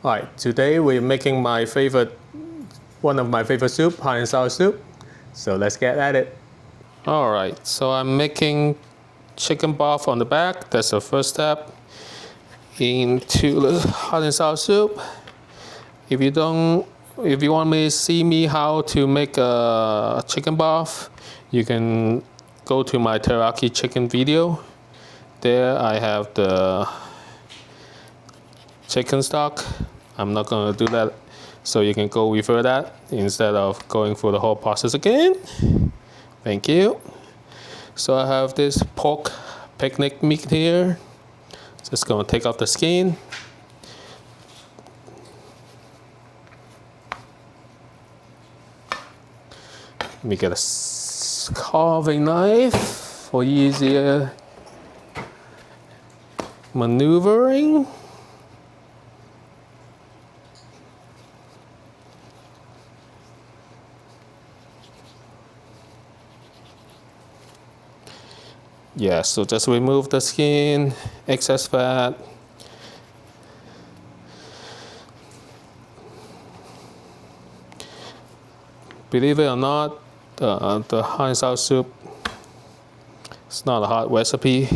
Alright, today we're making one of my favorite soup, hot and sour soup. So let's get at it. Alright, so I'm making chicken broth on the back. That's the first step into the hot and sour soup. If you want me to see me how to make a chicken broth, you can go to my teriyaki chicken video. There I have the chicken stock. I'm not gonna do that, so you can go refer that instead of going through the whole process again. Thank you. So I have this pork picnic meat here. Just gonna take off the skin. Let me get a carving knife for easier maneuvering. Yeah, so just remove the skin, excess fat. Believe it or not, the hot and sour soup, it's not a hot recipe.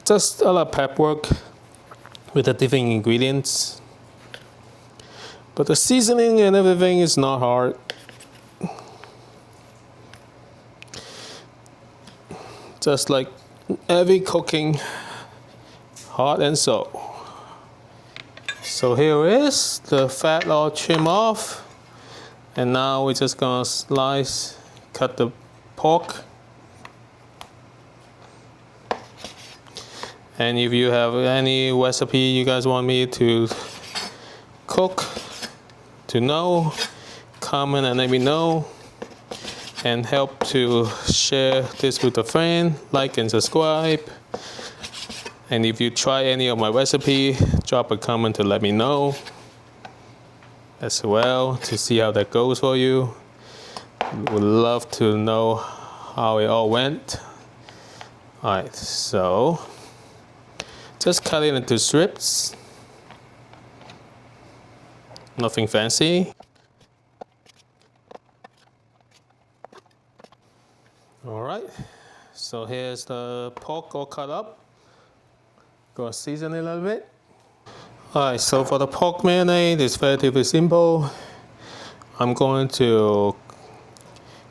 Just a lot of prep work with the different ingredients. But the seasoning and everything is not hard. Just like every cooking, hot and sour. So here is the fat all trimmed off, and now we're just gonna cut the pork. And if you have any recipe you guys want me to cook, comment and let me know. And help to share this with a friend, like and subscribe. And if you try any of my recipe, drop a comment to let me know as well to see how that goes for you. Would love to know how it all went. Alright, so just cut it into strips. Nothing fancy. Alright, so here's the pork all cut up. Gonna season it a little bit. Alright, so for the pork marinade, it's relatively simple. I'm going to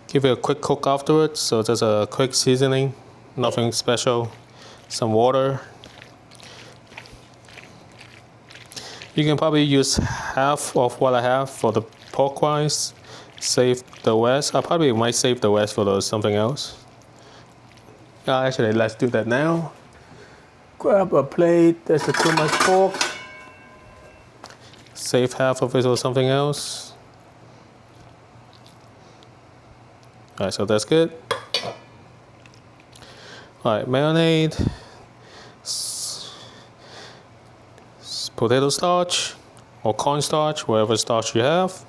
give it a quick cook afterwards, so just a quick seasoning, nothing special. Some water. You can probably use half of what I have for the pork rinds. Save the rest. I probably might save the rest for something else. Actually, let's do that now. Grab a plate. There's too much pork. Save half of it for something else. Alright, so that's good. Alright, marinade. Potato starch or cornstarch, whatever starch you have.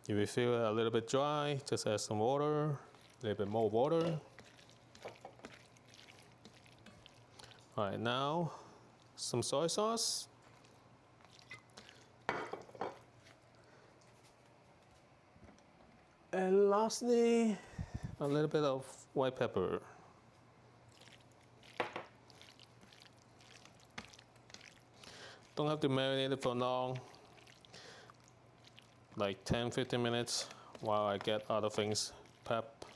If you feel it a little bit dry, just add some water, a little bit more water. Alright, now some soy sauce. And lastly, a little bit of white pepper. Don't have to marinate it for long. Like 10-15 minutes while I get other things prepped.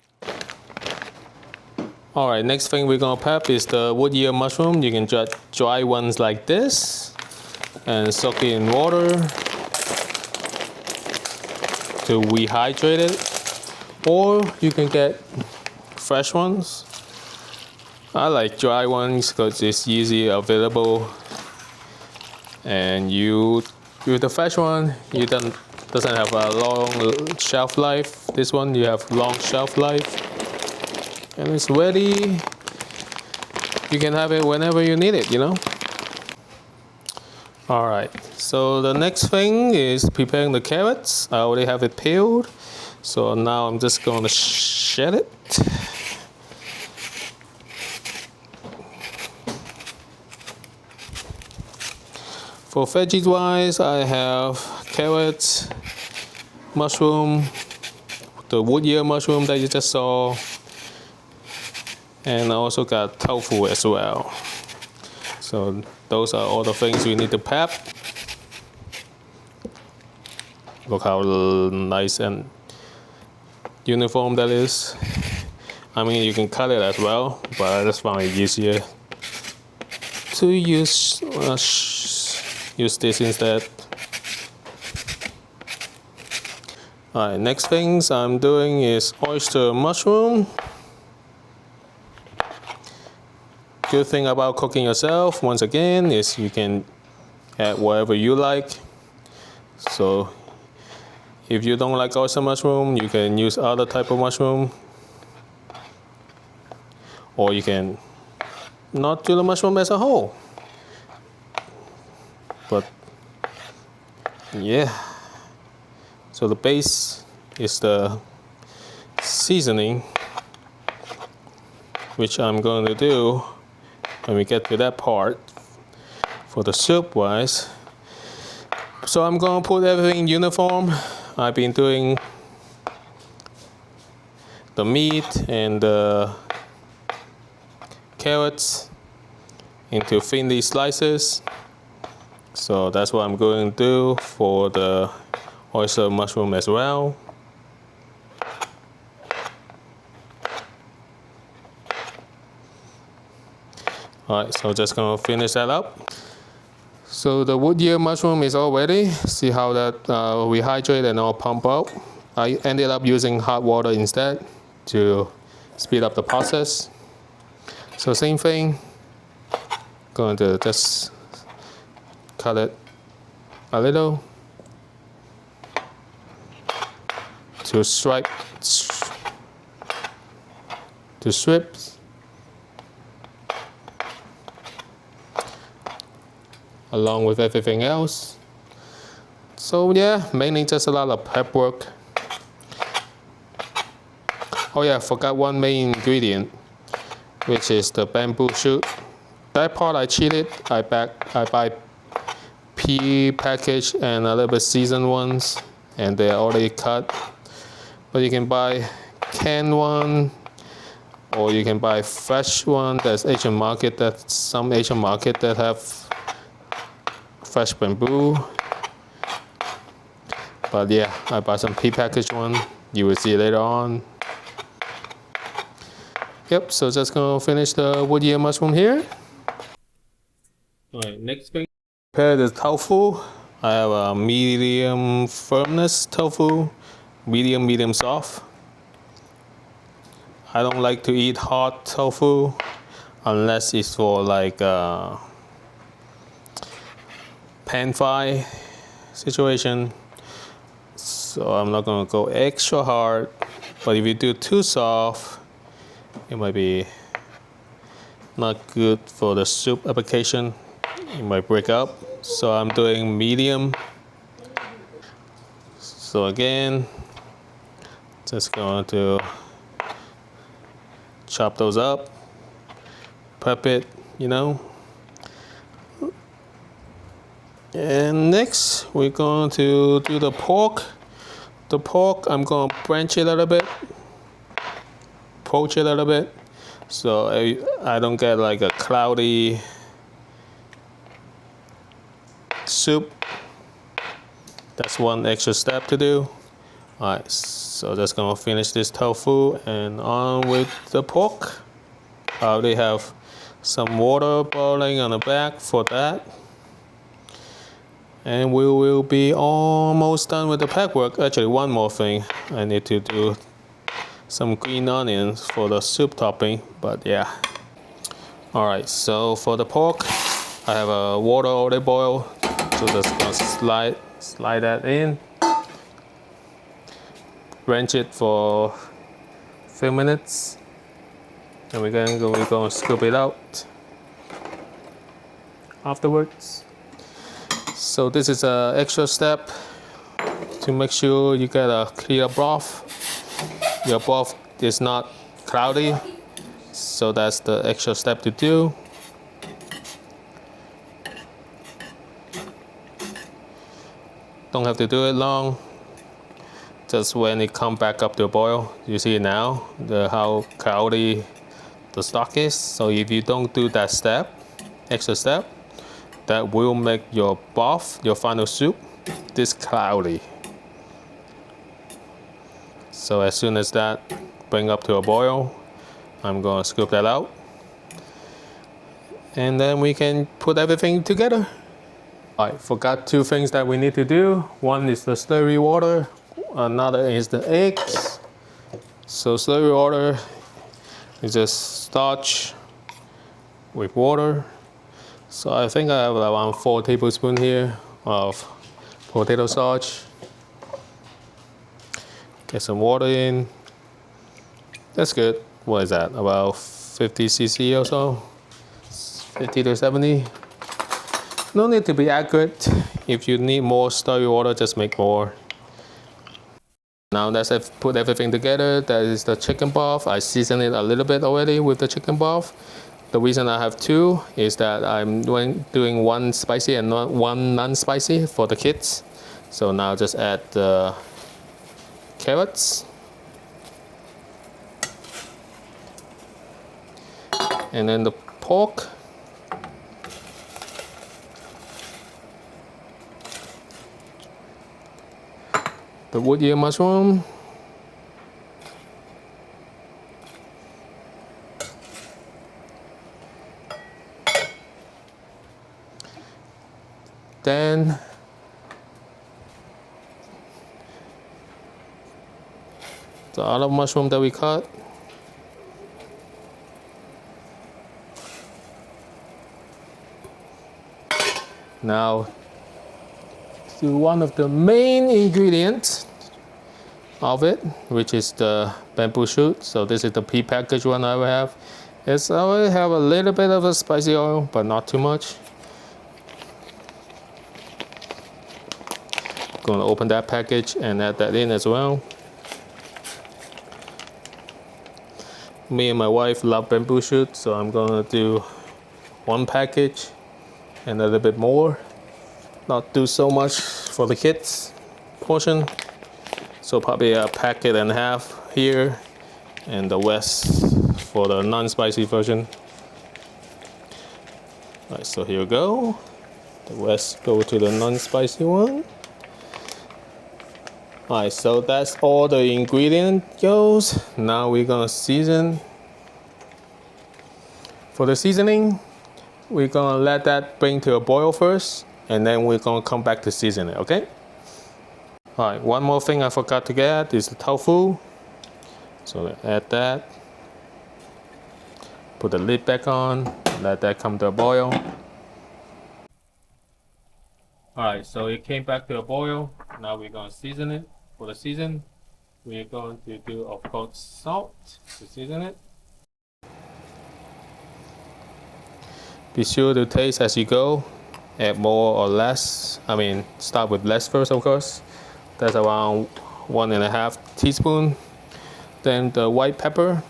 Alright, next thing we're gonna prep is the wood ear mushroom. You can dry ones like this and soak it in water to rehydrate it, or you can get fresh ones. I like dry ones because it's easy available, and with the fresh one you doesn't have a long shelf life. This one you have long shelf life, and it's ready. You can have it whenever you need it, Alright, so the next thing is preparing the carrots. I already have it peeled, so now I'm just going to shed it. For veggies wise, I have carrots, mushroom, the wood ear mushroom that you just saw, and I also got tofu as well. So those are all the things we need to prep. Look how nice and uniform that is. I mean, you can cut it as well, but I just found it easier to use this instead. Alright, next things I'm doing is oyster mushroom. Good thing about cooking yourself, once again, is you can add whatever you like. So if you don't like oyster mushroom, you can use other type of mushroom. Or you can not do the mushroom as a whole. But yeah. So the base is the seasoning, which I'm going to do when we get to that part for the soup wise. So I'm going to put everything uniform. I've been doing the meat and the carrots into thinly slices. So that's what I'm going to do for the oyster mushroom as well. Alright, so just gonna finish that up. So the wood ear mushroom is all ready. See how that rehydrate and all pump out. I ended up using hot water instead to speed up the process. So same thing, going to just cut it a little to strips, along with everything else. So yeah, mainly just a lot of prep work. Oh yeah, forgot one main ingredient, which is the bamboo shoot. That part I cheated. I buy pre-packaged and a little bit seasoned ones, and they're already cut. But you can buy canned one, or you can buy fresh one. There's Asian market, that's some Asian market that have fresh bamboo. But yeah, I buy some pre-packaged one. You will see later on. Yep, so just gonna finish the wood ear mushroom here. Alright, next thing. Prepare the tofu. I have a medium firmness tofu, medium soft. I don't like to eat hot tofu unless it's for like pan fry situation. So I'm not gonna go extra hard, but if you do too soft, it might be not good for the soup application. It might break up. So I'm doing medium. So again, just going to chop those up, prep it, you know. And next, we're going to do the pork. The pork, I'm going to branch it a little bit, poach it a little bit, so I don't get like a cloudy soup. That's one extra step to do. Alright, so just gonna finish this tofu and on with the pork. I already have some water boiling on the back for that. And we will be almost done with the prep work. Actually, one more thing. I need to do some green onions for the soup topping, but yeah. Alright, so for the pork, I have a water already boiled. So just gonna slide that in. Ranch it for a few minutes. And we're gonna scoop it out afterwards. So this is an extra step to make sure you get a clear broth. Your broth is not cloudy, so that's the extra step to do. Don't have to do it long. Just when it comes back up to a boil, you see now how cloudy the stock is. So if you don't do that step, extra step, that will make your broth, your final soup, this cloudy. So as soon as that bring up to a boil, I'm gonna scoop that out. And then we can put everything together. I forgot two things that we need to do. One is the slurry water, another is the eggs. So slurry water is just starch with water. So I think I have around 4 tablespoons here of potato starch. Get some water in. That's good. What is that? About 50 cc or so? 50 to 70. No need to be accurate. If you need more slurry water, just make more. Now that I've put everything together, that is the chicken broth. I seasoned it a little bit already with the chicken broth. The reason I have two is that I'm doing one spicy and one non-spicy for the kids. So now just add the carrots. And then the pork. The wood ear mushroom. Then the other mushroom that we cut. Now to one of the main ingredients of it, which is the bamboo shoot. So this is the pre-packaged one I have. I already have a little bit of a spicy oil, but not too much. Going to open that package and add that in as well. Me and my wife love bamboo shoot, so I'm going to do one package and a little bit more. Not do so much for the kids portion. So probably a packet and a half here, and the rest for the non-spicy version. Alright, so here we go. The rest go to the non-spicy one. Alright, so that's all the ingredient goes. Now we're gonna season. For the seasoning, we're gonna let that bring to a boil first, and then we're gonna come back to season it, okay? Alright, one more thing I forgot to get is the tofu. So add that. Put the lid back on, let that come to a boil. Alright, so it came back to a boil. Now we're gonna season it. For the season, we're going to do, of course, salt to season it. Be sure to taste as you go. Add more or less. I mean, start with less first, of course. That's around 1.5 teaspoons. Then the white pepper.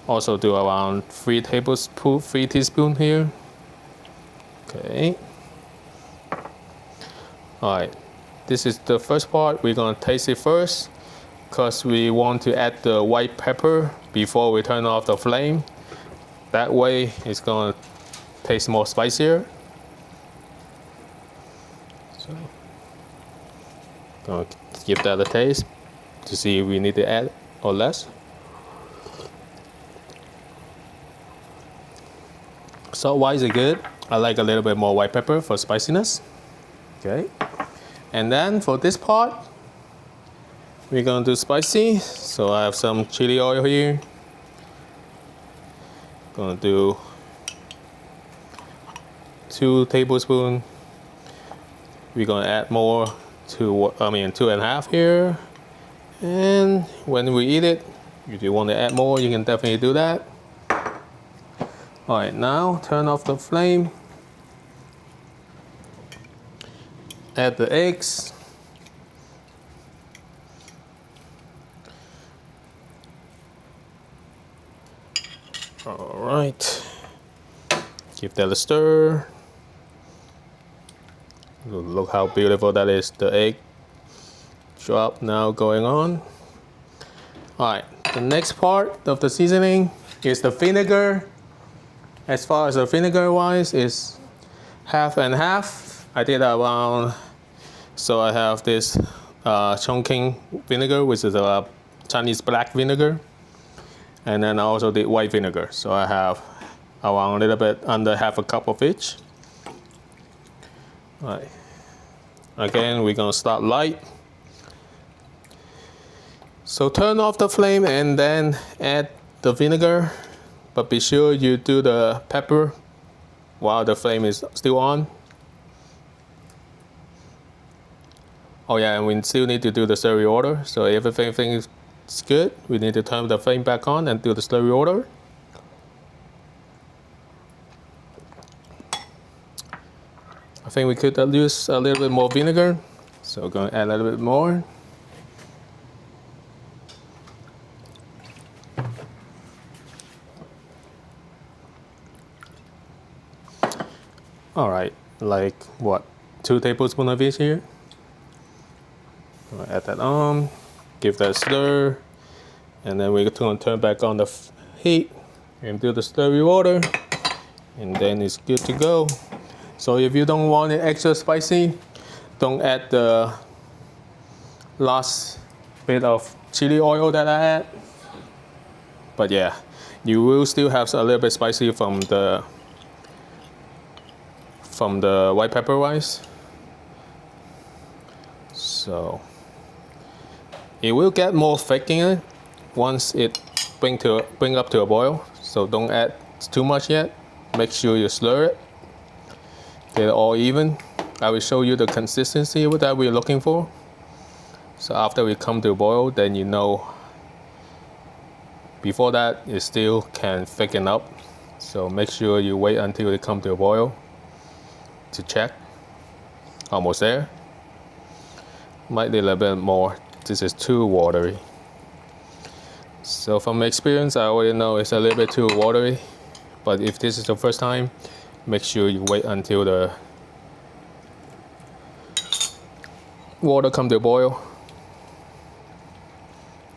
Also do around 3 teaspoons here. Okay. Alright. This is the first part. We're gonna taste it first, because we want to add the white pepper before we turn off the flame. That way it's gonna taste more spicier. So, gonna give that a taste to see if we need to add or less. Salt-wise, is good. I like a little bit more white pepper for spiciness. Okay. And then for this part, we're gonna do spicy. So I have some chili oil here. Gonna do 2 tablespoons. We're gonna add more to, 2.5 here. And when we eat it, if you want to add more, you can definitely do that. Alright, now turn off the flame. Add the eggs. Alright. Give that a stir. Look how beautiful that is. The egg drop now going on. Alright, the next part of the seasoning is the vinegar. As far as the vinegar wise, is half and half. I did around, so I have this Chongqing vinegar, which is a Chinese black vinegar. And then I also did white vinegar. So I have around a little bit under half a cup of each. Alright. Again, we're gonna start light. So turn off the flame and then add the vinegar, but be sure you do the pepper while the flame is still on. Oh yeah, and we still need to do the slurry water. So if everything is good, we need to turn the flame back on and do the slurry water. I think we could use a little bit more vinegar, so we're going to add a little bit more. Alright, like what, 2 tablespoons of each here. I'll add that on, give that a stir, and then we're going to turn back on the heat and do the slurry water, and then it's good to go. So if you don't want it extra spicy, don't add the last bit of chili oil that I add. But yeah, you will still have a little bit spicy from the white pepper rice. So it will get more thick in it once it bring up to a boil. So don't add too much yet. Make sure you stir it, get it all even. I will show you the consistency that we're looking for. So after we come to a boil, then you know. Before that, it still can thicken up. So make sure you wait until it comes to a boil to check. Almost there. Might need a little bit more. This is too watery. So from experience, I already know it's a little bit too watery. But if this is the first time, make sure you wait until the water comes to a boil.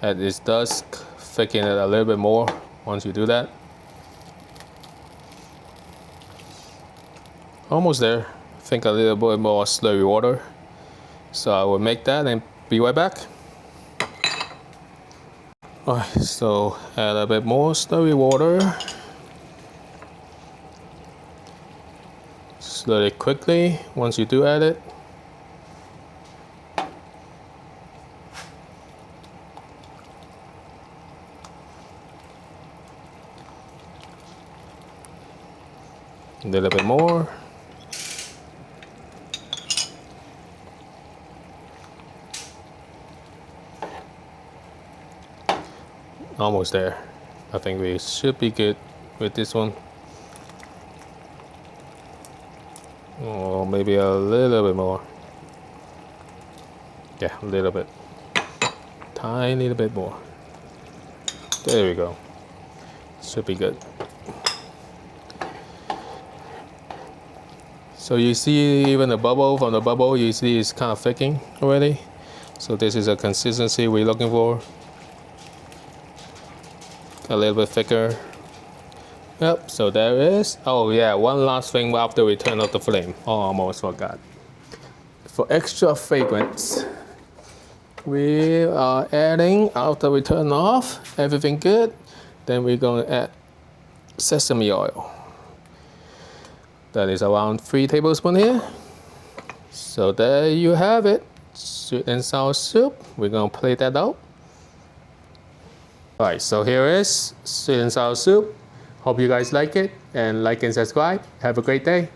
And it does thicken it a little bit more once you do that. Almost there. I think a little bit more slurry water. So I will make that and be right back. Alright, so add a bit more slurry water. Stir it quickly once you do add it. A little bit more. Almost there. I think we should be good with this one. Or maybe a little bit more. Yeah, a little bit. Tiny little bit more. There we go. Should be good. So you see even the bubble, from the bubble you see it's kind of thickening already. So this is a consistency we're looking for. A little bit thicker. Yep, so there it is. Oh yeah, one last thing after we turn off the flame. Oh, almost forgot. For extra fragrance, we are adding, after we turn off, everything good, then we're going to add sesame oil. That is around 3 tablespoons here. So there you have it. Sweet and sour soup. We're going to plate that out. Alright, so here is sweet and sour soup. Hope you guys like it, and like and subscribe. Have a great day.